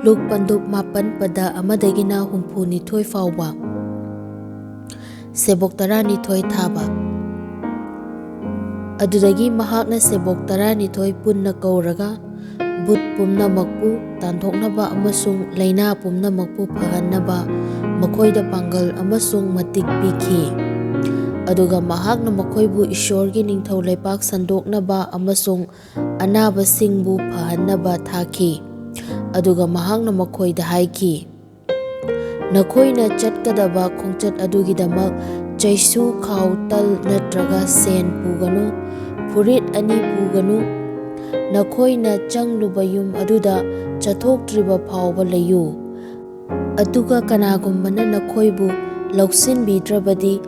Luk Pandup Mapan Pada Amadagina Humpuni Toy Fauba Sebok Tarani Toy Taba Adudagi Mahakna Sebok Tarani Toy Punna Kauraga But Pumna Makpu Tantoknaba Amasung Laina Pumna Makpu Pahanaba Makoida Pangal Amasung Matik Piki Aduga Mahakna Makoibu Isorgi Ningthau Laipak Sandoknaba Amasung Anaba Singbu Pahanaba Thaki Aduga Mahakna Makoida Haiki Nakoina Chatkadaba Kongchat Adugidamak Jaisu Khau Tal Natraga Sen Puganu Purit Ani Puganu Nakoina Changlubayum Aduda Chatok Triba Pauba Layu Aduga Kanagumbana Nakoibu Lauksin Bidrabadi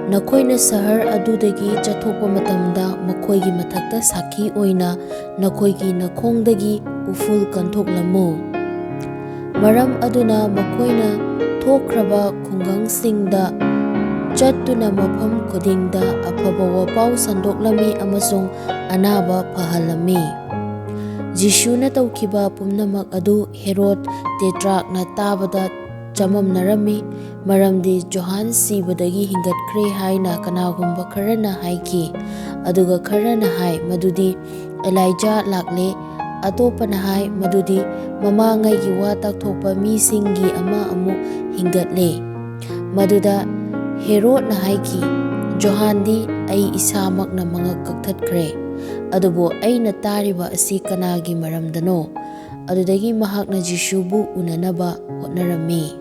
Nakoina Sahar Adudagi Chatokpa Matamda Makoigi Matakta Saki Oina Nakoigi Nakongdagi Uful Kantok Lamu Maram Aduna Makoina Tokraba Kungang Singda Chattuna Mapam Kodingda Apaba Wapau Sandok Lami Amasung Anaba Pahalami Jishuna Taukiba Pumnamak Adu Herod Tetrak na Tabada Chamam Narami Maramdi Johan Sibadagi Hingat Kre Haina Kanagumba Karana Haiki Aduga Karana Hai Madudi Elijah Lakle Atopana Hai Madudi Mamangai Giwata Topa Misingi Ama Amu Hingatle Maduda Herod na Haiki Johandi Ay Isamak na mga Kaktat Kre Adubo ay natariba asi kanagi maramdano Adudagi mahak na Jishubu unanaba hotnarami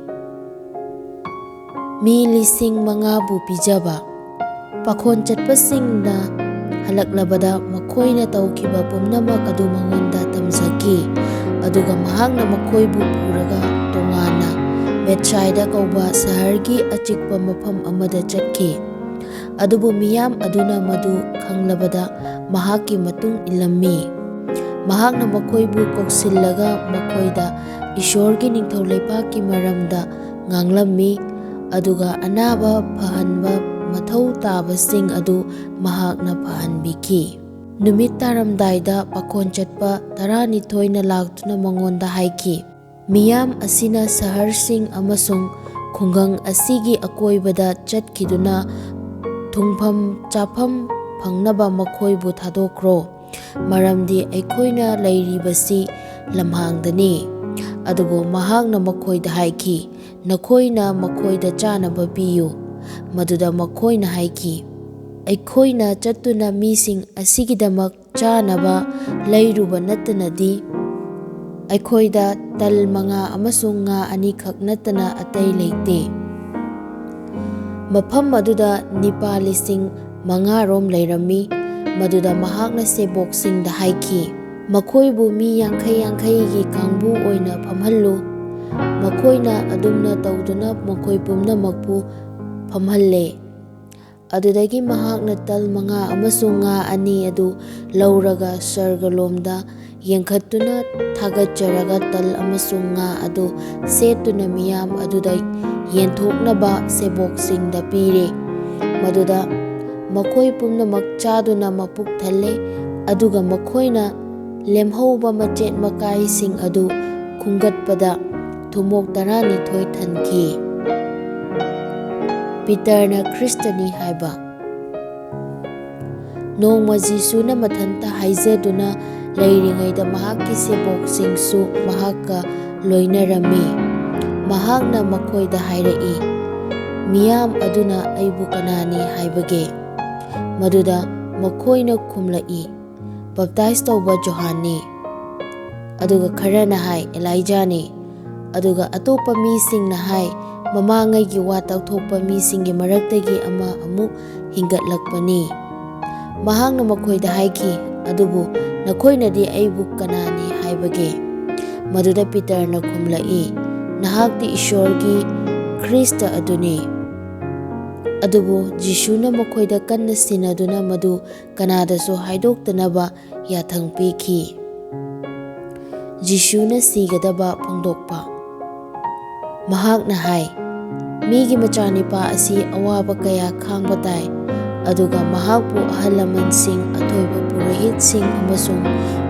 Mi lising mga bupijaba Pakon chatpasing na halaklabada makoy na taukiba pumnamak adu mangonda tamzaki Aduga mahak na makoy bupuraga tungana Betsaida kauba sahargi achikpa mapam amada chatki Adubu miyam aduna madu kanglabada mahaki matung ilami Mahak na makoybu koksillaga makoyda Isorgi Ningthau Laipaki maramda nganglami Aduga anaba pahanba mathau tabasing adu mahak na pahanbiki Numit taramdayda pakon chatpa 12 na laktuna mangonda haiki Miyam asina saharsing amasung khungang asigi akoybada chatkiduna Thungpham chafam phangnaba makoybu thadokro Maramdi aikoina lairibasi lamhangdani Adubu mahakna makoyda haiki Nakoina makoyda chanaba piyu Maduda makoina haiki Aikoina chattuna mising asigidamak chanaba lairuba natanadi Aikoida tal mga amasung nga anikak natana atay leite Mapam maduda nipalising mga rom lairami Maduda mahakna sebok sing da haiki Makoybu mi yangkay gi kangbu oina pamhallu Makoyna adumna tawduna makoy pumna magpu pamhalle Adudagi mahakna tal mga amasung nga ani adu lauraga sargalomda Yangkhatuna thagatjaraga tal amasung nga adu setuna miyam aduday yenthoknaba sebok sing da pire Maduda makoy pumna magchaduna mapuk thalle Aduga makoyna lemhauba machet makai sing adu khungatpada Thumok 12 thanki Peter na Kristani haiba Nongma Jisuna mathanta haizaduna Lairingaida mahaki sebok singsu mahaka loinarami Mahakna makoyda hairai Miyam aduna aibu kanani haibage Maduda makoyna kumlai Baptize tauba Johani Aduga karana hai Elijah ni Aduga atopa mising na hai Mamangai giwa tauthokpa misingi maraktagi ama amu hingatlakpani Mahakna makoyda haiki Adubu nakoynadi aibu kanani haibage Maduda Peter na kumlai Nahakti Isorgi Krista aduni Adubu Jishuna makoyda kanna sinaduna madu kanadaso haidoktanaba yathangpiki Jishuna sigadaba pongdokpa Mahakna hai Migi machanipa asi awaba kaya khangbatai Aduga mahakpu ahalaman-sing atoyba purohit-sing amasung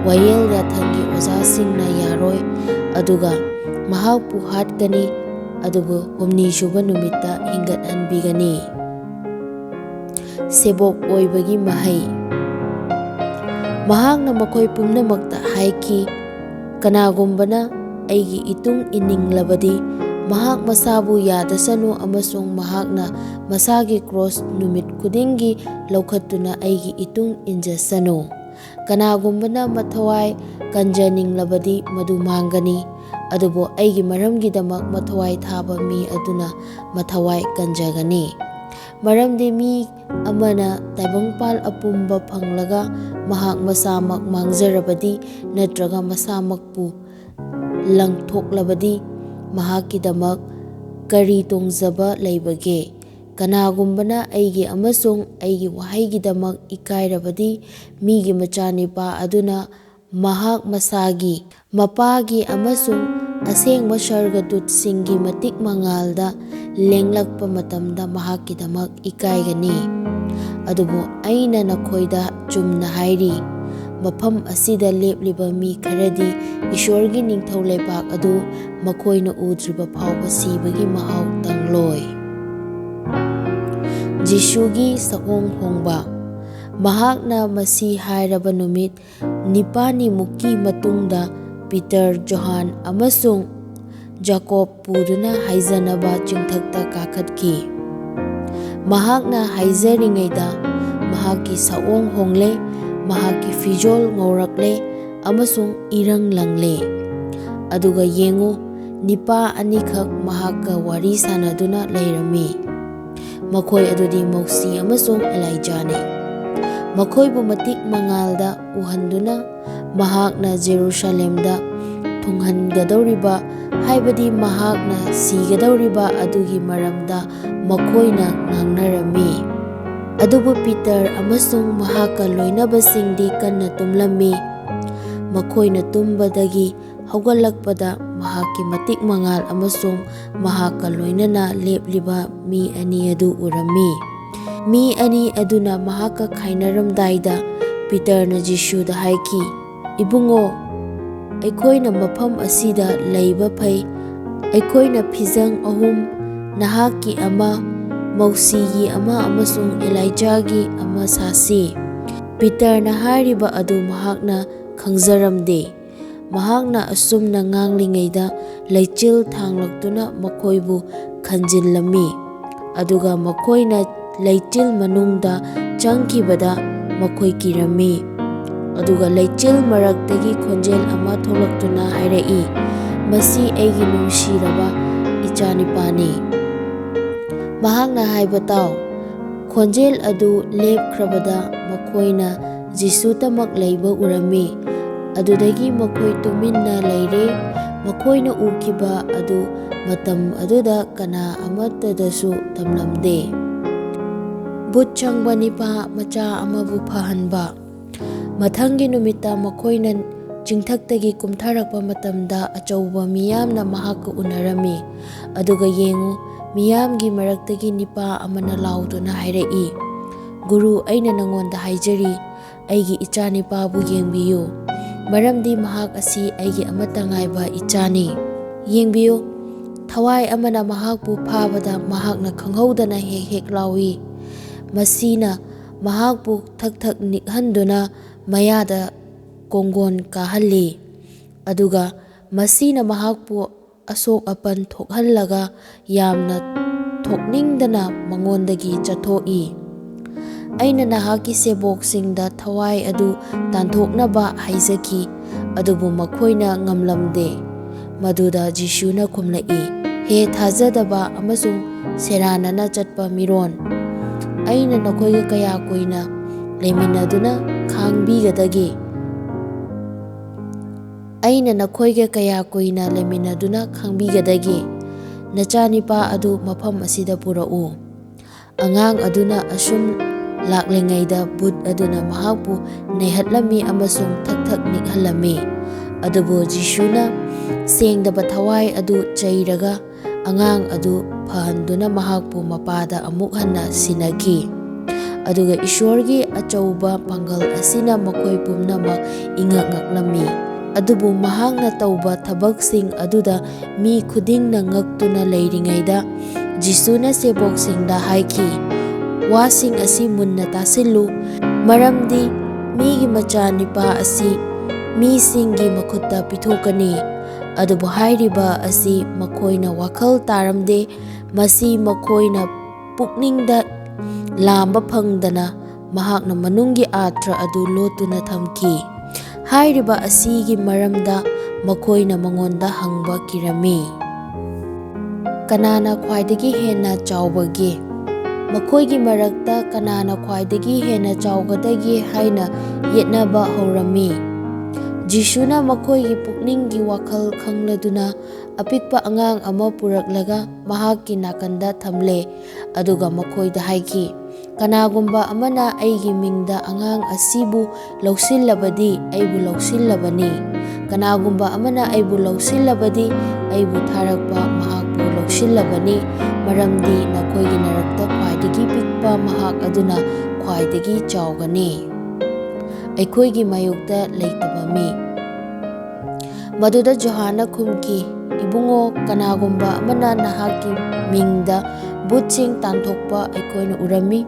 wayel yathanggi oza-sing na yaroi aduga mahakpu hatkani adubu humni suba numitta hingathanbigani. Sebok oibagi mahai. Mahakna makhoi pumnamakta haiki kanagumbana aigi itung ininglabadi mahak masabu yadasanu amasung mahakna masagi cross numit kudingi laukhatuna aigi itung injasanu. Kanagumbana mathawai kanjaninglabadi madu mangani adubo aigi maramgidamak mathawai thaba mi aduna mathawai kanjagani. Maramdi mi amana taibangpal apumba phanglaga mahak masamak mangjarabadi natraga masamakpu langthoklabadi mahakkidamak kari tongzaba leibage. Kanagumbana aigi amasung aigi wahaigidamak ikairabadi migi macanipa aduna mahak masagi mapagi amasung asengba sargadutsingi matik mangalda lenglakpa matamda mahakkidamak ikaigani. Adubu aina nakhoida chumna hairi. Mafam asida lepliba mi kharadi isorgi ningthau leibak adu makhoina udriba phawba sibagi mahau tangloi. Jisugi saong hongba. Mahakna masi hairaba numit nipani muki matungda Peter, Johan amasung Jacob puduna haizanaba chingthakta kakhatki. Mahakna haizaringaida mahaki saong hongle, mahaki fijol ngaurakle amasung irang langle. Aduga yengu nipa anikak mahaka wari sanaduna leirami. Makhoi adudi Mausi amasung Elijahne. Makhoibu matik mangalda uhanduna mahakna Jerusalemda thunghangadawriba haibadi mahakna sigadawriba adugi maramda makhoina ngangnarami. Adubu Peter amasung mahaka loinabasingdi kanna tumlami. Makhoina tumbadagi haugalakpada mahaki matik mangal amasung mahaka loinana lepliba mi ani adu urami. Mi ani aduna mahaka khainaramdaida Peter na Jisuda haiki, Ibungo, aikoina mafam asida leiba phai, aikoina fizang ahum nahaki ama, Mausigi ama amasung Elijahgi ama sasi. Peter na hariba adu mahakna khangzaramde. Mahakna asumna nganglingayda leichil thanglaktuna makhoibu khanjinlami. Aduga makhoina leichil manungda changkibada makhoi kirami. Aduga leichil maraktagi khonjel ama tholaktuna hairai, masi aigi nungsiraba ichanipani. Mahakna haiba tau, khonjel adu lepkhrabada makhoina Jisutamak leiba urami. Adudagi makhoi tuminna leire, makhoina ukiba adu matam aduda kana amatadasu tamlamde. But changba nipa macha amabu phahanba. Mathangi numita makhoina chingthaktagi kumtharakpa matamda achauba miyamna mahakka unarami. Aduga yengu miyamgi maraktagi nipa amana lauduna hairai, Guru aina nangonda haijari, aigi icanipabu yengbiyu. Maramdi mahak asi aigi amatangaiba icani. Yengbiyu, thawai amana mahakpu phabada mahakna khanghaudana hek lawi. Masina mahakpu thak nikhanduna mayada konggon kahalli. Aduga masina mahakpu asok apan thokhallaga yamna thokningdana mangondagi chathoi. Aina nahaki seboksingda thawai adu tanthoknaba haizaki, adubu makhoina ngamlamde. Maduda Jisuna khumlai, he thajadaba amasung seranana chatpa miron. Aina nakhoiga kaya koina leminaduna khangbigadagi. Aina nakhoiga kaya koina leminaduna khangbigadagi. Nachanipa adu mafam asida purau. Angang aduna asum laklingayda but aduna mahakpu nehatlami amasung thak nikhalami. Adubo Jisuna sengdaba thawai adu chairaga angang adu phahanduna mahakpu mapada amuk hanna sinagi. Aduga isorgi achauba pangal asina makhoi pumnamak ingak ngaklami. ꯑꯗꯨꯕꯨ ꯃꯍꯥꯛꯅ ꯇꯧꯕ ꯊꯕꯛꯁꯤꯡ ꯑꯗꯨꯗ ꯃꯤ ꯈꯨꯗꯤꯡꯅ ꯉꯛꯇꯨꯅ ꯂꯩꯔꯤꯉꯩꯗ ꯖꯤꯁꯨꯅ ꯁꯦꯕꯣꯛꯁꯤꯡꯗ ꯍꯥꯏꯈꯤ, "ꯋꯥꯁꯤꯡ ꯑꯁꯤ ꯃꯨꯟꯅ ꯇꯥꯁꯤꯜꯂꯨ, ꯃꯔꯝꯗꯤ ꯃꯤꯒꯤ ꯃꯆꯥꯅꯤꯄꯥ ꯑꯁꯤ ꯃꯤꯁꯤꯡꯒꯤ ꯃꯈꯨꯠꯇ ꯄꯤꯊꯣꯛꯀꯅꯤ." ꯑꯗꯨꯕꯨ ꯍꯥꯏꯔꯤꯕ ꯑꯁꯤ ꯃꯈꯣꯏꯅ ꯋꯥꯈꯜ ꯇꯥꯔꯝꯗꯦ, ꯃꯁꯤ ꯃꯈꯣꯏꯅ ꯄꯨꯛꯅꯤꯡꯗ ꯂꯥꯝꯕ ꯐꯪꯗꯅ ꯃꯍꯥꯛꯅ ꯃꯅꯨꯡꯒꯤ ꯑꯥꯔꯊ ꯑꯗꯨ ꯂꯣꯠꯇꯨꯅ ꯊꯝꯈꯤ꯫ ꯍꯥꯏꯔꯤꯕ ꯑꯁꯤꯒꯤ ꯃꯔꯝꯗ ꯃꯈꯣꯏꯅ ꯃꯉꯣꯟꯗ ꯍꯪꯕ ꯀꯤꯔꯝꯃꯤ꯫ ꯀꯅꯥꯅ ꯈ꯭ꯋꯥꯏꯗꯒꯤ ꯍꯦꯟꯅ ꯆꯥꯎꯕꯒꯦ? ꯃꯈꯣꯏꯒꯤ ꯃꯔꯛꯇ ꯀꯅꯥꯅ ꯈ꯭ꯋꯥꯏꯗꯒꯤ ꯍꯦꯟꯅ ꯆꯥꯎꯒꯗꯒꯦ ꯍꯥꯏꯅ ꯌꯦꯠꯅꯕ ꯍꯧꯔꯝꯃꯤ꯫ ꯖꯤꯁꯨꯅ ꯃꯈꯣꯏꯒꯤ ꯄꯨꯛꯅꯤꯡꯒꯤ ꯋꯥꯈꯜ ꯈꯪꯂꯗꯨꯅ ꯑꯄꯤꯛꯄ ꯑꯉꯥꯡ ꯑꯃ ꯄꯨꯔꯛꯂꯒ ꯃꯍꯥꯛꯀꯤ ナꯀꯟꯗ ꯊꯝꯂꯦ, ꯑꯗꯨꯒ ꯃꯈꯣꯏꯗ ꯍꯥꯏꯈꯤ, "ꯀꯅꯥꯒꯨꯝꯕ ꯑꯃꯅ ꯑꯩꯒꯤ ꯃꯤꯡꯗ ꯑꯉꯥꯡ ꯑꯁꯤꯕꯨ ꯂꯧꯁꯤꯜꯂꯕꯗꯤ ꯑꯩꯕꯨ ꯂꯧꯁꯤꯜꯂꯕꯅꯤ꯫ ꯀꯅꯥꯒꯨꯝꯕ ꯑꯃꯅ ꯑꯩꯕꯨ ꯂꯧꯁꯤꯜꯂꯕꯗꯤ ꯑꯩꯕꯨ ꯊꯥꯔꯛꯄ ꯃꯍꯥꯛꯄꯨ ꯂꯧꯁꯤꯜꯂꯕꯅꯤ, ꯃꯔꯝꯗꯤ ꯅꯈꯣꯏꯒꯤ ꯅꯔꯛꯇ ꯈ꯭ꯋꯥꯏꯗꯒꯤ ꯄꯤꯛꯄ ꯃꯍꯥꯛ ꯑꯗꯨꯅ ꯈ꯭ꯋꯥꯏꯗꯒꯤ ꯆꯥꯎꯒꯅꯤ꯫ ꯑꯩꯈꯣꯏꯒꯤ ꯃꯥꯌꯣꯛꯇ ꯂꯩꯇꯕ ꯃꯤ." ꯃꯗꯨꯗ ꯌꯣꯍꯥꯟꯅ ꯈꯨꯝꯈꯤ, "ꯏꯕꯨꯡꯉꯣ, ꯀꯅꯥꯒꯨꯝꯕ ꯑꯃꯅ ꯅꯍꯥꯛꯀꯤ ꯃꯤꯡꯗ ꯚꯨꯠꯁꯤꯡ ꯇꯥꯟꯊꯣꯛꯄ ꯑꯩꯈꯣꯏꯅ ꯎꯔꯝꯃꯤ꯫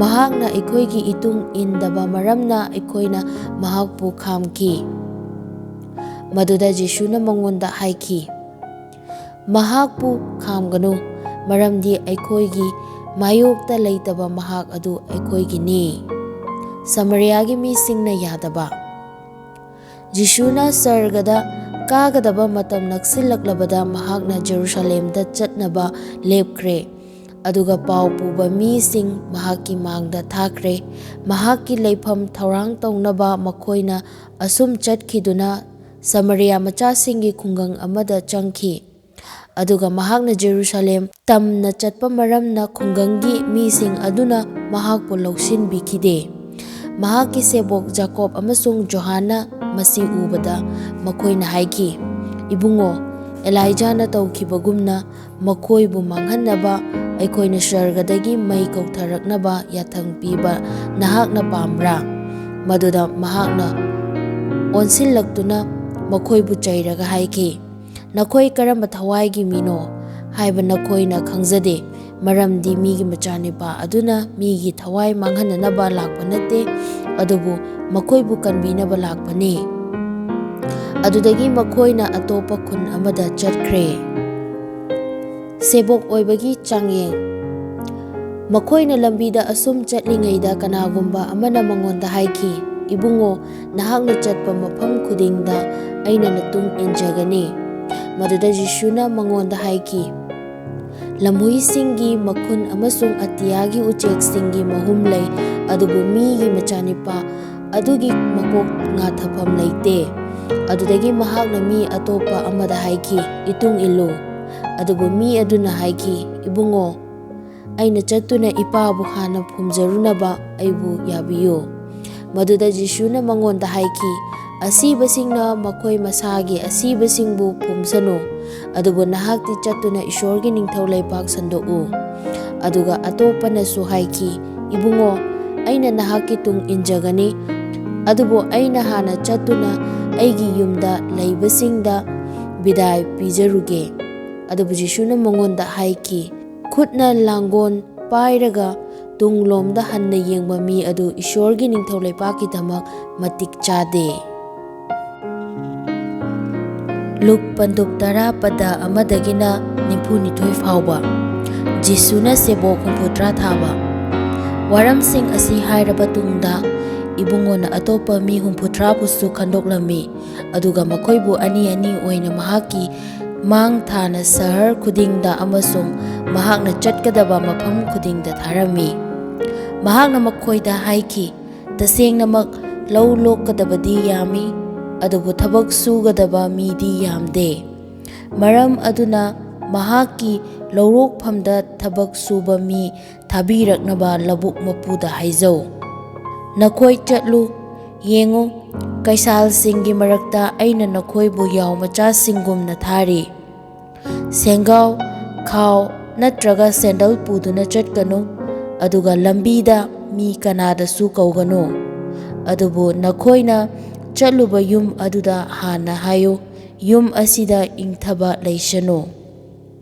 ꯃꯍꯥꯛꯅ ꯑꯩꯈꯣꯏꯒꯤ ꯏꯇꯨꯡ ꯏꯟꯗꯕ ꯃꯔꯝꯅ ꯑꯩꯈꯣꯏꯅ ꯃꯍꯥꯛꯄꯨ ꯈꯥꯝꯈꯤ." ꯃꯗꯨꯗ ꯖꯤꯁꯨꯅ ꯃꯉꯣꯟꯗ ꯍꯥꯏꯈꯤ, "ꯃꯍꯥꯛꯄꯨ ꯈꯥꯝꯒꯅꯨ, ꯃꯔꯝꯗꯤ ꯑꯩꯈꯣꯏꯒꯤ ꯃꯥꯌꯣꯛꯇ ꯂꯩꯇꯕ ꯃꯍꯥꯛ ꯑꯗꯨ ꯑꯩꯈꯣꯏꯒꯤꯅꯤ." ꯁꯃꯔꯤꯌꯥꯒꯤ ꯃꯤꯁꯤꯡꯅ ꯌꯥꯗꯕ꯫ ꯖꯤꯁꯨꯅ ꯁꯔꯒꯗ ꯀꯥꯒꯗꯕ ꯃꯇꯝ ꯅꯛꯁꯤꯜꯂꯛꯂꯕꯗ ꯃꯍꯥꯛꯅ ꯖꯦꯔꯨꯁꯥꯂꯦꯝꯗ ꯆꯠꯅꯕ ꯂꯦꯞꯈ꯭ꯔꯦ, ꯑꯗꯨꯒ ꯄꯥꯎ ꯄꯨꯕ ꯃꯤꯁꯤꯡ ꯃꯍꯥꯛꯀꯤ ꯃꯥꯡꯗ ꯊꯥꯈ꯭ꯔꯦ꯫ ꯃꯍꯥꯛꯀꯤ ꯂꯩꯐꯝ ꯊꯧꯔꯥꯡ ꯇꯧꯅꯕ ꯃꯈꯣꯏꯅ ꯑꯁꯨꯝ ꯆꯠꯈꯤꯗꯨꯅ ꯁꯃꯔꯤꯌꯥ ꯃꯆꯥꯁꯤꯡꯒꯤ ꯈꯨꯡꯒꯪ ꯑꯃꯗ ꯆꯪꯈꯤ, ꯑꯗꯨꯒ ꯃꯍꯥꯛꯅ ꯖꯦꯔꯨꯁꯥꯂꯦꯝ ꯇꯝꯅ ꯆꯠꯄ ꯃꯔꯝꯅ ꯈꯨꯡꯒꯪꯒꯤ ꯃꯤꯁꯤꯡ ꯑꯗꯨꯅ ꯃꯍꯥꯛꯄꯨ ꯂꯧꯁꯤꯟꯕꯤꯈꯤꯗꯦ꯫ ꯃꯍꯥꯛꯀꯤ ꯁꯦꯕꯣꯛ ꯖꯥꯀꯣꯕ ꯑꯃꯁꯨꯡ ꯌꯣꯍꯥꯟꯅ ꯃꯁꯤ ꯎꯕꯗ ꯃꯈꯣꯏꯅ ꯍꯥꯏꯈꯤ, "ꯏꯕꯨꯡꯉꯣ, ꯑꯦꯂꯥꯏꯖꯥꯅ ꯇꯧꯈꯤꯕꯒꯨꯝꯅ ꯃꯈꯣꯏꯕꯨ ꯃꯥꯡꯍꯟꯅꯕ ꯑꯩꯈꯣꯏꯅ ꯁꯔꯒꯗꯒꯤ ꯃꯩ ꯀꯧꯊꯔꯛꯅꯕ ꯌꯥꯊꯪ ꯄꯤꯕ ꯅꯍꯥꯛꯅ ꯄꯥꯝꯕ꯭ꯔꯥ?" ꯃꯗꯨꯗ ꯃꯍꯥꯛꯅ ꯑꯣꯟꯁꯤꯜꯂꯛꯇꯨꯅ ꯃꯈꯣꯏꯕꯨ ꯆꯩꯔꯒ ꯍꯥꯏꯈꯤ, "ꯅꯈꯣꯏ ꯀꯔꯝꯕ ꯊꯋꯥꯏꯒꯤ ꯃꯤꯅꯣ ꯍꯥꯏꯕ ꯅꯈꯣꯏꯅ ꯈꯪꯖꯗꯦ, ꯃꯔꯝꯗꯤ ꯃꯤꯒꯤ ꯃꯆꯥꯅꯤꯄꯥ ꯑꯗꯨꯅ ꯃꯤꯒꯤ ꯊꯋꯥꯏ ꯃꯥꯡꯍꯟꯅꯅꯕ ꯂꯥꯛꯄ ꯅꯠꯇꯦ, ꯑꯗꯨꯕꯨ ꯃꯈꯣꯏꯕꯨ ꯀꯟꯕꯤꯅꯕ ꯂꯥꯛꯄꯅꯤ." ꯑꯗꯨꯗꯒꯤ ꯃꯈꯣꯏꯅ ꯑꯇꯣꯞꯄ ꯈꯨꯟ ꯑꯃꯗ ꯆꯠꯈ꯭ꯔꯦ꯫ ꯁꯦꯕꯣꯛ ꯑꯣꯏꯕꯒꯤ ꯆꯥꯡꯌꯦꯡ꯫ ꯃꯈꯣꯏꯅ ꯂꯝꯕꯤꯗ ꯑꯁꯨꯝ ꯆꯠꯂꯤꯉꯩꯗ ꯀꯅꯥꯒꯨꯝꯕ ꯑꯃꯅ ꯃꯉꯣꯟꯗ ꯍꯥꯏꯈꯤ, "ꯏꯕꯨꯡꯉꯣ, ꯅꯍꯥꯛꯅ ꯆꯠꯄ ꯃꯐꯝ ꯈꯨꯗꯤꯡꯗ ꯑꯩꯅ ꯅꯇꯨꯡ ꯏꯟꯖꯒꯅꯤ." ꯃꯗꯨꯗ ꯖꯤꯁꯨꯅ ꯃꯉꯣꯟꯗ ꯍꯥꯏꯈꯤ, "ꯂꯝꯍꯨꯏꯁꯤꯡꯒꯤ ꯃꯈꯨꯟ ꯑꯃꯁꯨꯡ ꯑꯇꯤꯌꯥꯒꯤ ꯎꯆꯦꯛꯁꯤꯡꯒꯤ ꯃꯍꯨꯝ ꯂꯩ, ꯑꯗꯨꯕꯨ ꯃꯤꯒꯤ ꯃꯆꯥꯅꯤꯄꯥ ꯑꯗꯨꯒꯤ ꯃꯀꯣꯛ ꯉꯥꯊꯐꯝ ꯂꯩꯇꯦ." ꯑꯗꯨꯗꯒꯤ ꯃꯍꯥꯛꯅ ꯃꯤ ꯑꯇꯣꯞꯄ ꯑꯃꯗ ꯍꯥꯏꯈꯤ, "ꯏꯇꯨꯡ ꯏꯜꯂꯨ." ꯑꯗꯨꯕꯨ ꯃꯤ ꯑꯗꯨꯅ ꯍꯥꯏꯈꯤ, "ꯏꯕꯨꯡꯉꯣ, ꯑꯩꯅ ꯆꯠꯇꯨꯅ ꯏꯄꯥꯕꯨ ꯍꯥꯟꯅ ꯐꯨꯝꯖꯔꯨꯅꯕ ꯑꯩꯕꯨ ꯌꯥꯕꯤꯌꯨ." ꯃꯗꯨꯗ ꯖꯤꯁꯨꯅ ꯃꯉꯣꯟꯗ ꯍꯥꯏꯈꯤ, "ꯑꯁꯤꯕꯁꯤꯡꯅ ꯃꯈꯣꯏ ꯃꯁꯥꯒꯤ ꯑꯁꯤꯕꯁꯤꯡꯕꯨ ꯐꯨꯝꯁꯅꯨ, ꯑꯗꯨꯕꯨ ꯅꯍꯥꯛꯇꯤ ꯆꯠꯇꯨꯅ ꯏꯁꯣꯔꯒꯤ ꯅꯤꯡꯊꯧ ꯂꯩꯕꯥꯛ ꯁꯟꯗꯣꯛꯎ." ꯑꯗꯨꯒ ꯑꯇꯣꯞꯄꯅꯁꯨ ꯍꯥꯏꯈꯤ, "ꯏꯕꯨꯡꯉꯣ, ꯑꯩꯅ ꯅꯍꯥꯛꯀꯤ ꯇꯨꯡ ꯏꯟꯖꯒꯅꯤ, ꯑꯗꯨꯕꯨ ꯑꯩꯅ ꯍꯥꯟꯅ ꯆꯠꯇꯨꯅ ꯑꯩꯒꯤ ꯌꯨꯝꯗ ꯂꯩꯕꯁꯤꯡꯗ ꯕꯤꯗꯥꯏ ꯄꯤꯖꯔꯨꯒꯦ." ꯑꯗꯨꯕꯨ ꯖꯤꯁꯨꯅ ꯃꯉꯣꯟꯗ ꯍꯥꯏꯈꯤ, "ꯈꯨꯠꯅ ꯂꯥꯡꯒꯣꯟ ꯄꯥꯏꯔꯒ ꯇꯨꯡꯂꯣꯝꯗ ꯍꯟꯅ ꯌꯦꯡꯕ ꯃꯤ ꯑꯗꯨ ꯏꯁꯣꯔꯒꯤ ꯅꯤꯡꯊꯧ ꯂꯩꯕꯥꯛꯀꯤꯗꯃꯛ ꯃꯇꯤꯛ ꯆꯥꯗꯦ." ꯂꯨꯛ ꯄꯟꯗꯨꯞ 10 ꯄꯗ 1-ꯒꯤꯅ 92 ꯐꯥꯎꯕ꯫ ꯖꯤꯁꯨꯅ ꯁꯦꯕꯣꯛ 30 ꯊꯥꯕ꯫ ꯋꯥꯔꯝꯁꯤꯡ ꯑꯁꯤ ꯍꯥꯏꯔꯕ ꯇꯨꯡꯗ ꯏꯕꯨꯡꯉꯣꯅ ꯑꯇꯣꯞꯄ ꯃꯤ 30 ꯕꯨꯁꯨ ꯈꯟꯗꯣꯛꯂꯝꯃꯤ, ꯑꯗꯨꯒ ꯃꯈꯣꯏꯕꯨ ꯑꯅꯤ-ꯑꯅꯤ ꯑꯣꯏꯅ ꯃꯍꯥꯛꯀꯤ ꯃꯥꯡ ꯊꯥꯅ ꯁꯍꯔ ꯈꯨꯗꯤꯡꯗ ꯑꯃꯁꯨꯡ ꯃꯍꯥꯛꯅ ꯆꯠꯀꯗꯕ ꯃꯐꯝ ꯈꯨꯗꯤꯡꯗ ꯊꯥꯔꯝꯃꯤ꯫ ꯃꯍꯥꯛꯅ ꯃꯈꯣꯏꯗ ꯍꯥꯏꯈꯤ, "ꯇꯁꯦꯡꯅꯃꯛ ꯂꯧ ꯂꯣꯛꯀꯗꯕꯗꯤ ꯌꯥꯝꯃꯤ, ꯑꯗꯨꯕꯨ ꯊꯕꯛ ꯁꯨꯒꯗꯕ ꯃꯤꯗꯤ ꯌꯥꯝꯗꯦ꯫ ꯃꯔꯝ ꯑꯗꯨꯅ ꯃꯍꯥꯛꯀꯤ ꯂꯧꯔꯣꯛꯐꯝꯗ ꯊꯕꯛ ꯁꯨꯕ ꯃꯤ ꯊꯥꯕꯤꯔꯛꯅꯕ ꯂꯧꯕꯨꯛ ꯃꯄꯨꯗ ꯍꯥꯏꯖꯧ꯫ ꯅꯈꯣꯏ ꯆꯠꯂꯨ, ꯌꯦꯡꯉꯨ, ꯀꯩꯁꯥꯜꯁꯤꯡꯒꯤ ꯃꯔꯛꯇ ꯑꯩꯅ ꯅꯈꯣꯏꯕꯨ ꯌꯥꯎ ꯃꯆꯥꯁꯤꯡꯒꯨꯝꯅ ꯊꯥꯔꯤ꯫ ꯁꯦꯡꯒꯥꯎ, ꯈꯥꯎ ꯅꯠꯇ꯭ꯔꯒ ꯁꯦꯟꯗꯜ ꯄꯨꯗꯨꯅ ꯆꯠꯀꯅꯨ, ꯑꯗꯨꯒ ꯂꯝꯕꯤꯗ ꯃꯤ ꯀꯅꯥꯗꯁꯨ ꯀꯧꯒꯅꯨ꯫ ꯑꯗꯨꯕꯨ ꯅꯈꯣꯏꯅ ꯆꯠꯂꯨꯕ ꯌꯨꯝ ꯑꯗꯨꯗ ꯍꯥꯟꯅ ꯍꯥꯏꯌꯨ, ꯌꯨꯝ ꯑꯁꯤꯗ ꯏꯪꯊꯕ ꯂꯩꯁꯅꯨ꯫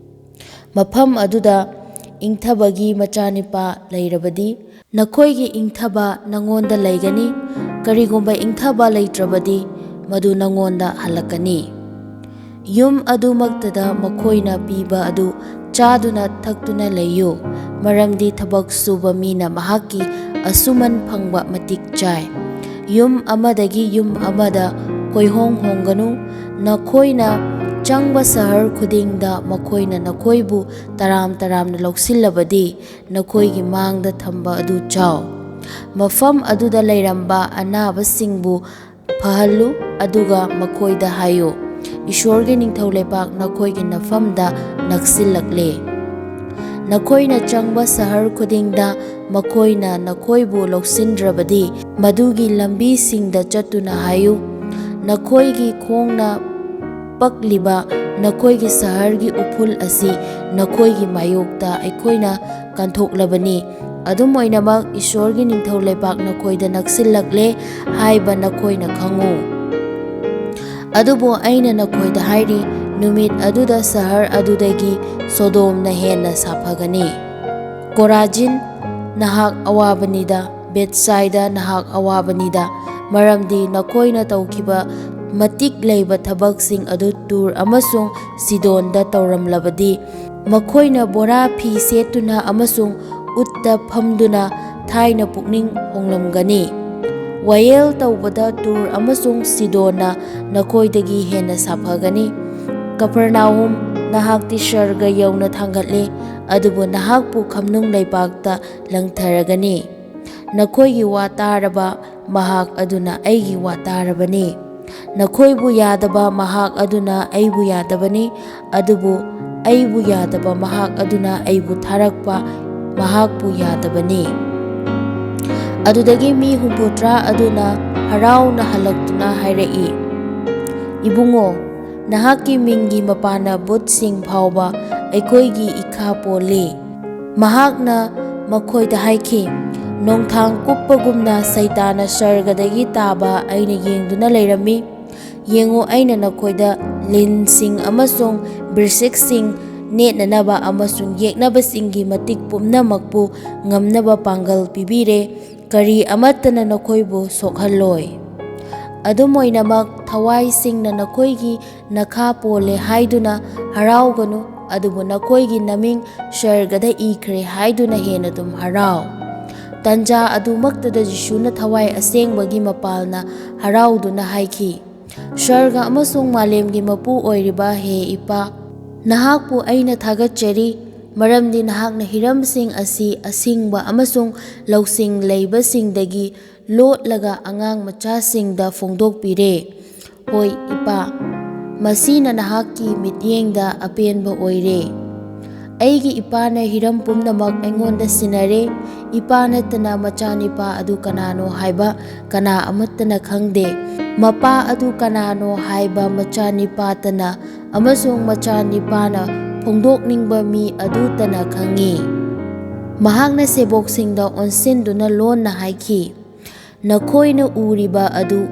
ꯃꯐꯝ ꯑꯗꯨꯗ ꯏꯪꯊꯕꯒꯤ ꯃꯆꯥꯅꯤꯄꯥ ꯂꯩꯔꯕꯗꯤ ꯅꯈꯣꯏꯒꯤ ꯏꯪꯊꯕ ꯅꯉꯣꯟꯗ ꯂꯩꯒꯅꯤ, ꯀꯔꯤꯒꯨꯝꯕ ꯏꯪꯊꯕ ꯂꯩꯇ꯭ꯔꯕꯗꯤ ꯃꯗꯨ ꯅꯉꯣꯟꯗ ꯍꯜꯂꯛꯀꯅꯤ꯫ ꯌꯨꯝ ꯑꯗꯨꯃꯛꯇꯗ ꯃꯈꯣꯏꯅ ꯄꯤꯕ ꯑꯗꯨ ꯆꯥꯗꯨꯅ ꯊꯛꯇꯨꯅ ꯂꯩꯌꯨ, ꯃꯔꯝꯗꯤ ꯊꯕꯛ ꯁꯨꯕ ꯃꯤꯅ ꯃꯍꯥꯛꯀꯤ ꯑꯁꯨꯃꯟ ꯐꯪꯕ ꯃꯇꯤꯛ ꯆꯥꯏ꯫ ꯌꯨꯝ ꯑꯃꯗꯒꯤ ꯌꯨꯝ ꯑꯃꯗ ꯀꯣꯏꯍꯣꯡ ꯍꯣꯡꯒꯅꯨ꯫ ꯅꯈꯣꯏꯅ ꯆꯪꯕ ꯁꯍꯔ ꯈꯨꯗꯤꯡꯗ ꯃꯈꯣꯏꯅ ꯅꯈꯣꯏꯕꯨ ꯇꯔꯥꯝ ꯇꯔꯥꯝꯅ ꯂꯧꯁꯤꯜꯂꯕꯗꯤ ꯅꯈꯣꯏꯒꯤ ꯃꯥꯡꯗ ꯊꯝꯕ ꯑꯗꯨ ꯆꯥꯎ꯫ ꯃꯐꯝ ꯑꯗꯨꯗ ꯂꯩꯔꯝꯕ ꯑꯅꯥꯕꯁꯤꯡꯕꯨ ꯐꯍꯜꯂꯨ, ꯑꯗꯨꯒ ꯃꯈꯣꯏꯗ ꯍꯥꯏꯌꯨ, ꯏꯁꯣꯔꯒꯤ ꯅꯤꯡꯊꯧ ꯂꯩꯕꯥꯛ ꯅꯈꯣꯏꯒꯤ ꯅꯐꯝꯗ ꯅꯛꯁꯤꯜꯂꯛꯂꯦ꯫ ꯅꯈꯣꯏꯅ ꯆꯪꯕ ꯁꯍꯔ ꯈꯨꯗꯤꯡꯗ ꯃꯈꯣꯏꯅ ꯅꯈꯣꯏꯕꯨ ꯂꯧꯁꯤꯟꯗ꯭ꯔꯕꯗꯤ ꯃꯗꯨꯒꯤ ꯂꯝꯕꯤꯁꯤꯡꯗ ꯆꯠꯇꯨꯅ ꯍꯥꯏꯌꯨ, ꯅꯈꯣꯏꯒꯤ ꯈꯣꯡꯅ ꯄꯛꯂꯤꯕ ꯅꯈꯣꯏꯒꯤ ꯁꯍꯔꯒꯤ ꯎꯐꯨꯜ ꯑꯁꯤ ꯅꯈꯣꯏꯒꯤ ꯃꯥꯌꯣꯛꯇ ꯑꯩꯈꯣꯏꯅ ꯀꯟꯊꯣꯛꯂꯕꯅꯤ꯫ ꯑꯗꯨꯝ ꯑꯣꯏꯅꯃꯛ ꯏꯁꯣꯔꯒꯤ ꯅꯤꯡꯊꯧ ꯂꯩꯕꯥꯛ ꯅꯈꯣꯏꯗ ꯅꯛꯁꯤꯜꯂꯛꯂꯦ ꯍꯥꯏꯕ ꯅꯈꯣꯏꯅ ꯈꯪꯉꯨ꯫ ꯑꯗꯨꯕꯨ ꯑꯩꯅ ꯅꯈꯣꯏꯗ ꯍꯥꯏꯔꯤ, ꯅꯨꯃꯤꯠ ꯑꯗꯨꯗ ꯁꯍꯔ ꯑꯗꯨꯗꯒꯤ ꯁꯣꯗꯣꯝꯅ ꯍꯦꯟꯅ ꯁꯥꯐꯒꯅꯤ꯫ ꯀꯣꯔꯥꯖꯤꯟ, ꯅꯍꯥꯛ ꯑꯋꯥꯕꯅꯤꯗ! ꯕꯦꯊꯁꯥꯏꯗꯥ, ꯅꯍꯥꯛ ꯑꯋꯥꯕꯅꯤꯗ! ꯃꯔꯝꯗꯤ ꯅꯈꯣꯏꯅ ꯇꯧꯈꯤꯕ ꯃꯇꯤꯛ ꯂꯩꯕ ꯊꯕꯛꯁꯤꯡ ꯑꯗꯨ ꯇꯨꯔ ꯑꯃꯁꯨꯡ ꯁꯤꯗꯣꯟꯗ ꯇꯧꯔꯝꯂꯕꯗꯤ ꯃꯈꯣꯏꯅ ꯕꯣꯔꯥ ꯐꯤ ꯁꯦꯠꯇꯨꯅ ꯑꯃꯁꯨꯡ ꯎꯠꯇ ꯐꯝꯗꯨꯅ ꯊꯥꯏꯅ ꯄꯨꯛꯅꯤꯡ ꯍꯣꯡꯂꯝꯒꯅꯤ꯫ ꯋꯥꯌꯦꯜ ꯇꯧꯕꯗ ꯇꯨꯔ ꯑꯃꯁꯨꯡ ꯁꯤꯗꯣꯟꯅ ꯅꯈꯣꯏꯗꯒꯤ ꯍꯦꯟꯅ ꯁꯥꯐꯒꯅꯤ꯫ ꯀꯐꯔꯅꯥꯍꯨꯝ, ꯅꯍꯥꯛꯇꯤ ꯁꯔꯒ ꯌꯧꯅ ꯊꯥꯡꯒꯠꯂꯦ, ꯑꯗꯨꯕꯨ ꯅꯍꯥꯛꯄꯨ ꯈꯝꯅꯨꯡ ꯂꯩꯕꯥꯛꯇ ꯂꯪꯊꯔꯒꯅꯤ꯫ ꯅꯈꯣꯏꯒꯤ ꯋꯥ ꯇꯥꯔꯕ ꯃꯍꯥꯛ ꯑꯗꯨꯅ ꯑꯩꯒꯤ ꯋꯥ ꯇꯥꯔꯕꯅꯤ, ꯅꯈꯣꯏꯕꯨ ꯌꯥꯗꯕ ꯃꯍꯥꯛ ꯑꯗꯨꯅ ꯑꯩꯕꯨ ꯌꯥꯗꯕꯅꯤ, ꯑꯗꯨꯕꯨ ꯑꯩꯕꯨ ꯌꯥꯗꯕ ꯃꯍꯥꯛ ꯑꯗꯨꯅ ꯑꯩꯕꯨ ꯊꯥꯔꯛꯄ ꯃꯍꯥꯛꯄꯨ ꯌꯥꯗꯕꯅꯤ꯫ ꯑꯗꯨꯗꯒꯤ ꯃꯤ 70 ꯑꯗꯨꯅ ꯍꯔꯥꯎꯅ ꯍꯜꯂꯛꯇꯨꯅ ꯍꯥꯏꯔꯛꯏ, ꯏꯕꯨꯡꯉꯣ, ꯅꯍꯥꯛꯀꯤ ꯃꯤꯡꯒꯤ ꯃꯄꯥꯟꯅ ꯚꯨꯠꯁꯤꯡ ꯐꯥꯎꯕ ꯑꯩꯈꯣꯏꯒꯤ ꯏꯈꯥ ꯄꯣꯜꯂꯤ꯫ ꯃꯍꯥꯛꯅ ꯃꯈꯣꯏꯗ ꯍꯥꯏꯈꯤ, ꯅꯣꯡꯊꯥꯡ ꯀꯨꯞꯄꯒꯨꯝꯅ ꯁꯩꯇꯥꯅ ꯁꯔꯒꯗꯒꯤ ꯇꯥꯕ ꯑꯩꯅ ꯌꯦꯡꯗꯨꯅ ꯂꯩꯔꯝꯃꯤ꯫ ꯌꯦꯡꯉꯨ, ꯑꯩꯅ ꯅꯈꯣꯏꯗ ꯂꯤꯟꯁꯤꯡ ꯑꯃꯁꯨꯡ ꯕꯤꯔꯁꯤꯛꯁꯤꯡ ꯅꯦꯠꯅꯅꯕ ꯑꯃꯁꯨꯡ ꯌꯦꯛꯅꯕꯁꯤꯡꯒꯤ ꯃꯇꯤꯛ ꯄꯨꯝꯅꯃꯛꯄꯨ ꯉꯝꯅꯕ ꯄꯥꯡꯒꯜ ꯄꯤꯕꯤꯔꯦ, ꯀꯔꯤ ꯑꯃꯠꯇꯅ ꯅꯈꯣꯏꯕꯨ ꯁꯣꯛꯍꯜꯂꯣꯏ꯫ ꯑꯗꯨꯝ ꯑꯣꯏꯅꯃꯛ ꯊꯋꯥꯏꯁꯤꯡꯅ ꯅꯈꯣꯏꯒꯤ ꯅꯈꯥ ꯄꯣꯜꯂꯦ ꯍꯥꯏꯗꯨꯅ ꯍꯔꯥꯎꯒꯅꯨ, ꯑꯗꯨꯕꯨ ꯅꯈꯣꯏꯒꯤ ꯅꯃꯤꯡ ꯁꯔꯒꯗ ꯏꯈ꯭ꯔꯦ ꯍꯥꯏꯗꯨꯅ ꯍꯦꯟꯅ ꯑꯗꯨꯝ ꯍꯔꯥꯎ꯫ ꯇꯟꯖꯥ ꯑꯗꯨꯃꯛꯇꯗ ꯌꯤꯁꯨꯅ ꯊꯋꯥꯏ ꯑꯁꯦꯡꯕꯒꯤ ꯃꯄꯥꯜꯅ ꯍꯔꯥꯎꯗꯨꯅ ꯍꯥꯏꯈꯤ, ꯁꯔꯒ ꯑꯃꯁꯨꯡ ꯃꯥꯂꯦꯝꯒꯤ ꯃꯄꯨ ꯑꯣꯏꯔꯤꯕ ꯍꯦ ꯏꯄꯥ, ꯅꯍꯥꯛꯄꯨ ꯑꯩꯅ ꯊꯥꯒꯠꯆꯔꯤ, ꯃꯔꯝꯗꯤ ꯅꯍꯥꯛꯅ ꯍꯤꯔꯝꯁꯤꯡ ꯑꯁꯤ ꯑꯁꯤꯡꯕ ꯑꯃꯁꯨꯡ ꯂꯧꯁꯤꯡ ꯂꯩꯕꯁꯤꯡꯗꯒꯤ ꯂꯣꯠꯂꯒ ꯑꯉꯥꯡ ꯃꯆꯥꯁꯤꯡꯗ ꯐꯣꯡꯗꯣꯛꯄꯤꯔꯦ꯫ ꯍꯣꯏ ꯏꯄꯥ, ꯃꯁꯤꯅ ꯅꯍꯥꯛꯀꯤ ꯃꯤꯠꯌꯦꯡꯗ ꯑꯄꯦꯟꯕ ꯑꯣꯏꯔꯦ꯫ ꯑꯩꯒꯤ ꯏꯄꯥꯅ ꯍꯤꯔꯝ ꯄꯨꯝꯅꯃꯛ ꯑꯩꯉꯣꯟꯗ ꯁꯤꯟꯅꯔꯦ, ꯏꯄꯥ ꯅꯠꯇꯅ ꯃꯆꯥꯅꯤꯄꯥ ꯑꯗꯨ ꯀꯅꯥꯅꯣ ꯍꯥꯏꯕ ꯀꯅꯥ ꯑꯃꯠꯇꯅ ꯈꯪꯗꯦ, ꯃꯄꯥ ꯑꯗꯨ ꯀꯅꯥꯅꯣ ꯍꯥꯏꯕ ꯃꯆꯥꯅꯤꯄꯥꯇꯅ ꯑꯃꯁꯨꯡ ꯃꯆꯥꯅꯤꯄꯥꯅ ꯐꯣꯡꯗꯣꯛꯅꯤꯡꯕ ꯃꯤ ꯑꯗꯨꯇꯅ ꯈꯪꯏ꯫ ꯃꯍꯥꯛꯅ ꯁꯦꯕꯣꯛꯁꯤꯡꯗ ꯑꯣꯟꯁꯤꯟꯗꯨꯅ ꯂꯣꯟꯅ ꯍꯥꯏꯈꯤ, ꯅꯈꯣꯏꯅ ꯎꯔꯤꯕ ꯑꯗꯨ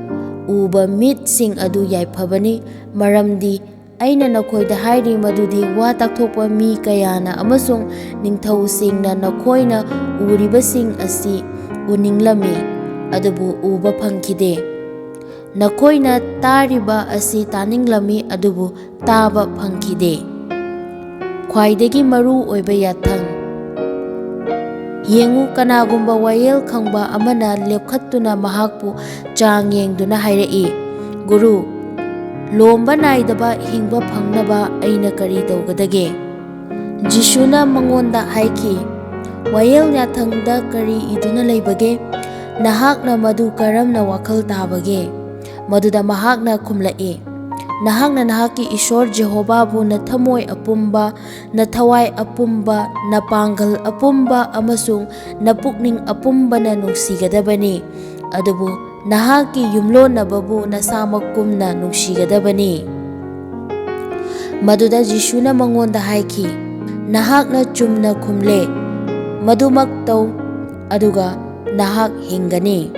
ꯎꯕ ꯃꯤꯠꯁꯤꯡ ꯑꯗꯨ ꯌꯥꯏꯐꯕꯅꯤ, ꯃꯔꯝꯗꯤ ꯑꯩꯅ ꯅꯈꯣꯏꯗ ꯍꯥꯏꯔꯤ ꯃꯗꯨꯗꯤ ꯋꯥ ꯇꯥꯛꯊꯣꯛꯄ ꯃꯤ ꯀꯌꯥꯅ ꯑꯃꯁꯨꯡ ꯅꯤꯡꯊꯧꯁꯤꯡꯅ ꯅꯈꯣꯏꯅ ꯎꯔꯤꯕꯁꯤꯡ ꯑꯁꯤ ꯎꯅꯤꯡꯂꯝꯃꯤ, ꯑꯗꯨꯕꯨ ꯎꯕ ꯐꯪꯈꯤꯗꯦ꯫ ꯅꯈꯣꯏꯅ ꯇꯥꯔꯤꯕ ꯑꯁꯤ ꯇꯥꯅꯤꯡꯂꯝꯃꯤ, ꯑꯗꯨꯕꯨ ꯇꯥꯕ ꯐꯪꯈꯤꯗꯦ꯫ ꯈ꯭ꯋꯥꯏꯗꯒꯤ ꯃꯔꯨ ꯑꯣꯏꯕ ꯌꯥꯊꯪ꯫ ꯌꯦꯡꯉꯨ, ꯀꯅꯥꯒꯨꯝꯕ ꯋꯥꯌꯦꯜ ꯈꯪꯕ ꯑꯃꯅ ꯂꯦꯞꯈꯠꯇꯨꯅ ꯃꯍꯥꯛꯄꯨ ꯆꯥꯡ ꯌꯦꯡꯗꯨꯅ ꯍꯥꯏꯔꯛꯏ, ꯒꯨꯔꯨ, ꯂꯣꯝꯕ ꯅꯥꯏꯗꯕ ꯍꯤꯡꯕ ꯐꯪꯅꯕ ꯑꯩꯅ ꯀꯔꯤ ꯇꯧꯒꯗꯒꯦ? ꯖꯤꯁꯨꯅ ꯃꯉꯣꯟꯗ ꯍꯥꯏꯈꯤ, ꯋꯥꯌꯦꯜ ꯌꯥꯊꯪꯗ ꯀꯔꯤ ꯏꯗꯨꯅ ꯂꯩꯕꯒꯦ? ꯅꯍꯥꯛꯅ ꯃꯗꯨ ꯀꯔꯝꯅ ꯋꯥꯈꯜ ꯇꯥꯕꯒꯦ? ꯃꯗꯨꯗ ꯃꯍꯥꯛꯅ ꯈꯨꯝꯂꯛꯏ, ꯅꯍꯥꯛꯅ ꯅꯍꯥꯛꯀꯤ ꯏꯁꯣꯔ ꯖꯦꯍꯣꯚꯥꯕꯨ ꯅꯊꯝꯃꯣꯏ ꯑꯄꯨꯝꯕ, ꯅꯊꯋꯥꯏ ꯑꯄꯨꯝꯕ, ꯅꯄꯥꯡꯒꯜ ꯑꯄꯨꯝꯕ ꯑꯃꯁꯨꯡ ꯅꯄꯨꯛꯅꯤꯡ ꯑꯄꯨꯝꯕꯅ ꯅꯨꯡꯁꯤꯒꯗꯕꯅꯤ, ꯑꯗꯨꯕꯨ ꯅꯍꯥꯛꯀꯤ ꯌꯨꯝꯂꯣꯟꯅꯕꯕꯨ ꯅꯁꯥꯃꯛꯀꯨꯝꯅ ꯅꯨꯡꯁꯤꯒꯗꯕꯅꯤ꯫ ꯃꯗꯨꯗ ꯖꯤꯁꯨꯅ ꯃꯉꯣꯟꯗ ꯍꯥꯏꯈꯤ, ꯅꯍꯥꯛꯅ ꯆꯨꯝꯅ ꯈꯨꯝꯂꯦ, ꯃꯗꯨꯃꯛ ꯇꯧ, ꯑꯗꯨꯒ ꯅꯍꯥꯛ ꯍꯤꯡꯒꯅꯤ꯫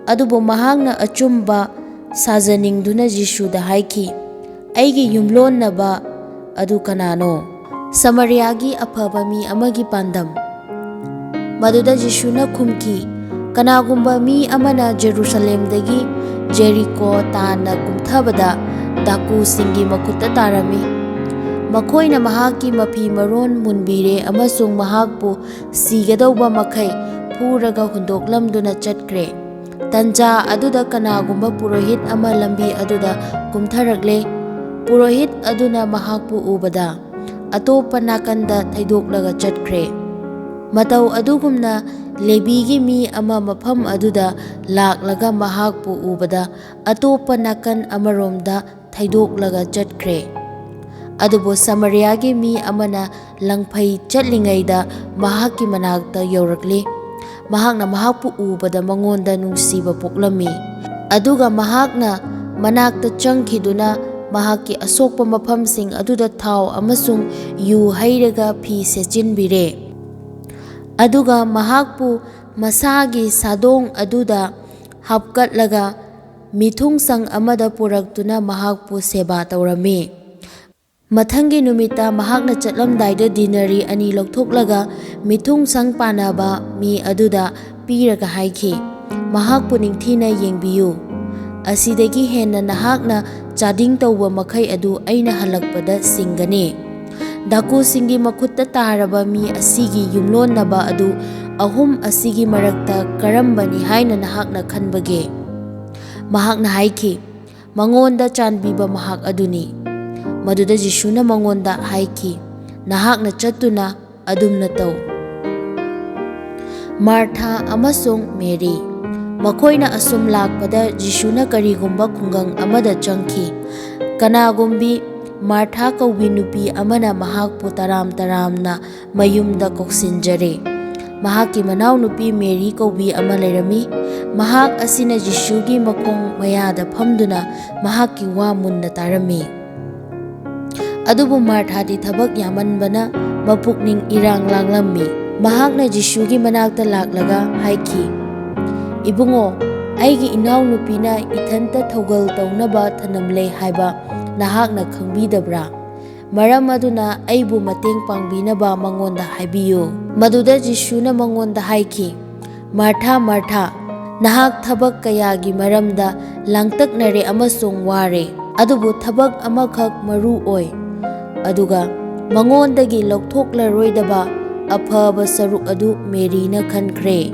ꯑꯗꯨꯕꯨ ꯃꯍꯥꯛꯅ ꯑꯆꯨꯝꯕ ꯁꯥꯖꯅꯤꯡꯗꯨꯅ ꯖꯤꯁꯨꯗ ꯍꯥꯏꯈꯤ, "ꯑꯩꯒꯤ ꯌꯨꯝꯂꯣꯟꯅꯕ ꯑꯗꯨ ꯀꯅꯥꯅꯣ?" ꯁꯃꯔꯤꯌꯥꯒꯤ ꯑꯐꯕ ꯃꯤ ꯑꯃꯒꯤ ꯄꯥꯟꯗꯝ꯫ ꯃꯗꯨꯗ ꯖꯤꯁꯨꯅ ꯈꯨꯝꯈꯤ, "ꯀꯅꯥꯒꯨꯝꯕ ꯃꯤ ꯑꯃꯅ ꯖꯦꯔꯨꯁꯥꯂꯦꯝꯗꯒꯤ ꯖꯦꯔꯤꯀꯣ ꯇꯥꯟꯅ ꯀꯨꯝꯊꯕꯗ ꯗꯥꯀꯨꯁꯤꯡꯒꯤ ꯃꯈꯨꯠꯇ ꯇꯥꯔꯝꯃꯤ꯫ ꯃꯈꯣꯏꯅ ꯃꯍꯥꯛꯀꯤ ꯃꯐꯤ ꯃꯔꯣꯟ ꯃꯨꯟꯕꯤꯔꯦ ꯑꯃꯁꯨꯡ ꯃꯍꯥꯛꯄꯨ ꯁꯤꯒꯗꯧꯕ ꯃꯈꯩ ꯐꯨꯔꯒ ꯍꯨꯟꯗꯣꯛꯂꯝꯗꯨꯅ ꯆꯠꯈ꯭ꯔꯦ꯫ ꯇꯟꯖꯥ ꯑꯗꯨꯗ ꯀꯅꯥꯒꯨꯝꯕ ꯄꯨꯔꯣꯍꯤꯠ ꯑꯃ ꯂꯝꯕꯤ ꯑꯗꯨꯗ ꯀꯨꯝꯊꯔꯛꯂꯦ꯫ ꯄꯨꯔꯣꯍꯤꯠ ꯑꯗꯨꯅ ꯃꯍꯥꯛꯄꯨ ꯎꯕꯗ ꯑꯇꯣꯞꯄ ꯅꯥꯀꯟꯗ ꯊꯩꯗꯣꯛꯂꯒ ꯆꯠꯈ꯭ꯔꯦ꯫ ꯃꯇꯧ ꯑꯗꯨꯒꯨꯝꯅ ꯂꯦꯕꯤꯒꯤ ꯃꯤ ꯑꯃ ꯃꯐꯝ ꯑꯗꯨꯗ ꯂꯥꯛꯂꯒ ꯃꯍꯥꯛꯄꯨ ꯎꯕꯗ ꯑꯇꯣꯞꯄ ꯅꯥꯀꯟ ꯑꯃꯔꯣꯝꯗ ꯊꯩꯗꯣꯛꯂꯒ ꯆꯠꯈ꯭ꯔꯦ꯫ ꯑꯗꯨꯕꯨ ꯁꯃꯔꯤꯌꯥꯒꯤ ꯃꯤ ꯑꯃꯅ ꯂꯪꯐꯩ ꯆꯠꯂꯤꯉꯩꯗ ꯃꯍꯥꯛꯀꯤ ꯃꯅꯥꯛꯇ ꯌꯧꯔꯛꯂꯦ꯫ ꯃꯍꯥꯛꯅ ꯃꯍꯥꯛꯄꯨ ꯎꯕꯗ ꯃꯉꯣꯟꯗ ꯅꯨꯡꯁꯤꯕ ꯄꯣꯛꯂꯝꯃꯤ꯫ ꯑꯗꯨꯒ ꯃꯍꯥꯛꯅ ꯃꯅꯥꯛꯇ ꯆꯪꯈꯤꯗꯨꯅ ꯃꯍꯥꯛꯀꯤ ꯑꯁꯣꯛꯄ ꯃꯐꯝꯁꯤꯡ ꯑꯗꯨꯗ ꯊꯥꯎ ꯑꯃꯁꯨꯡ ꯌꯨ ꯍꯩꯔꯒ ꯐꯤ ꯁꯦꯠꯆꯤꯟꯕꯤꯔꯦ꯫ ꯑꯗꯨꯒ ꯃꯍꯥꯛꯄꯨ ꯃꯁꯥꯒꯤ ꯁꯥꯗꯣꯡ ꯑꯗꯨꯗ ꯍꯥꯞꯀꯠꯂꯒ ꯃꯤꯊꯨꯡꯁꯪ ꯑꯃꯗ ꯄꯨꯔꯛꯇꯨꯅ ꯃꯍꯥꯛꯄꯨ ꯁꯦꯕꯥ ꯇꯧꯔꯝꯃꯤ꯫ ꯃꯊꯪꯒꯤ ꯅꯨꯃꯤꯠꯇ ꯃꯍꯥꯛꯅ ꯆꯠꯂꯝꯗꯥꯏꯗ ꯗꯤꯅꯥꯔꯤ 2 ꯂꯧꯊꯣꯛꯂꯒ ꯃꯤꯊꯨꯡꯁꯪ ꯄꯥꯟꯅꯕ ꯃꯤ ꯑꯗꯨꯗ ꯄꯤꯔꯒ ꯍꯥꯏꯈꯤ, "ꯃꯍꯥꯛꯄꯨ ꯅꯤꯡꯊꯤꯅ ꯌꯦꯡꯕꯤꯌꯨ꯫ ꯑꯁꯤꯗꯒꯤ ꯍꯦꯟꯅ ꯅꯍꯥꯛꯅ ꯆꯥꯗꯤꯡ ꯇꯧꯕ ꯃꯈꯩ ꯑꯗꯨ ꯑꯩꯅ ꯍꯜꯂꯛꯄꯗ ꯁꯤꯡꯒꯅꯤ꯫ ꯗꯥꯀꯨꯁꯤꯡꯒꯤ ꯃꯈꯨꯠꯇ ꯇꯥꯔꯕ ꯃꯤ ꯑꯁꯤꯒꯤ ꯌꯨꯝꯂꯣꯟꯅꯕ ꯑꯗꯨ 3 ꯑꯁꯤꯒꯤ ꯃꯔꯛꯇ ꯀꯔꯝꯕꯅꯤ ꯍꯥꯏꯅ ꯅꯍꯥꯛꯅ ꯈꯟꯕꯒꯦ?" ꯃꯍꯥꯛꯅ ꯍꯥꯏꯈꯤ, "ꯃꯉꯣꯟꯗ ꯆꯥꯟꯕꯤꯕ ꯃꯍꯥꯛ ꯑꯗꯨꯅꯤ꯫" ꯃꯗꯨꯗ ꯖꯤꯁꯨꯅ ꯃꯉꯣꯟꯗ ꯍꯥꯏꯈꯤ, "ꯅꯍꯥꯛꯅ ꯆꯠꯇꯨꯅ ꯑꯗꯨꯝꯅ ꯇꯧ꯫" ꯃꯥꯔꯊꯥ ꯑꯃꯁꯨꯡ ꯃꯦꯔꯤ꯫ ꯃꯈꯣꯏꯅ ꯑꯁꯨꯝ ꯂꯥꯛꯄꯗ ꯖꯤꯁꯨꯅ ꯀꯔꯤꯒꯨꯝꯕ ꯈꯨꯡꯒꯪ ꯑꯃꯗ ꯆꯪꯈꯤ꯫ ꯀꯅꯥꯒꯨꯝꯕꯤ ꯃꯥꯔꯊꯥ ꯀꯧꯕꯤ ꯅꯨꯄꯤ ꯑꯃꯅ ꯃꯍꯥꯛꯄꯨ ꯇꯔꯥꯝ ꯇꯔꯥꯝꯅ ꯃꯌꯨꯝꯗ ꯀꯧꯁꯤꯟꯖꯔꯦ꯫ ꯃꯍꯥꯛꯀꯤ ꯃꯅꯥꯎꯅꯨꯄꯤ ꯃꯦꯔꯤ ꯀꯧꯕꯤ ꯑꯃ ꯂꯩꯔꯝꯃꯤ꯫ ꯃꯍꯥꯛ ꯑꯁꯤꯅ ꯖꯤꯁꯨꯒꯤ ꯃꯈꯣꯡ ꯃꯌꯥꯗ ꯐꯝꯗꯨꯅ ꯃꯍꯥꯛꯀꯤ ꯋꯥ ꯃꯨꯟꯅ ꯇꯥꯔꯝꯃꯤ꯫ ꯑꯗꯨꯕꯨ ꯃꯥꯔꯊꯥꯗꯤ ꯊꯕꯛ ꯌꯥꯝꯃꯟꯕꯅ ꯃꯄꯨꯛꯅꯤꯡ ꯏꯔꯥꯡ ꯂꯥꯡꯂꯝꯃꯤ꯫ ꯃꯍꯥꯛꯅ ꯖꯤꯁꯨꯒꯤ ꯃꯅꯥꯛꯇ ꯂꯥꯛꯂꯒ ꯍꯥꯏꯈꯤ, "ꯏꯕꯨꯡꯉꯣ, ꯑꯩꯒꯤ ꯏꯅꯥꯎꯅꯨꯄꯤꯅ ꯏꯊꯟꯇ ꯊꯧꯒꯜ ꯇꯧꯅꯕ ꯊꯅꯝꯂꯦ ꯍꯥꯏꯕ ꯅꯍꯥꯛꯅ ꯈꯪꯕꯤꯗꯕ꯭ꯔꯥ? ꯃꯔꯝ ꯑꯗꯨꯅ ꯑꯩꯕꯨ ꯃꯇꯦꯡ ꯄꯥꯡꯕꯤꯅꯕ ꯃꯉꯣꯟꯗ ꯍꯥꯏꯕꯤꯌꯨ꯫" ꯃꯗꯨꯗ ꯖꯤꯁꯨꯅ ꯃꯉꯣꯟꯗ ꯍꯥꯏꯈꯤ, "ꯃꯥꯔꯊꯥ, ꯃꯥꯔꯊꯥ, ꯅꯍꯥꯛ ꯊꯕꯛ ꯀꯌꯥꯒꯤ ꯃꯔꯝꯗ ꯂꯥꯡꯇꯛꯅꯔꯦ ꯑꯃꯁꯨꯡ ꯋꯥꯔꯦ꯫ ꯑꯗꯨꯕꯨ ꯊꯕꯛ ꯑꯃꯈꯛ ꯃꯔꯨ ꯑꯣꯏ꯫ ꯑꯗꯨꯒ ꯃꯉꯣꯟꯗꯒꯤ ꯂꯧꯊꯣꯛꯂꯔꯣꯏꯗꯕ ꯑꯐꯕ ꯁꯔꯨꯛ ꯑꯗꯨ ꯃꯦꯔꯤꯅ ꯈꯟꯈ꯭ꯔꯦ꯫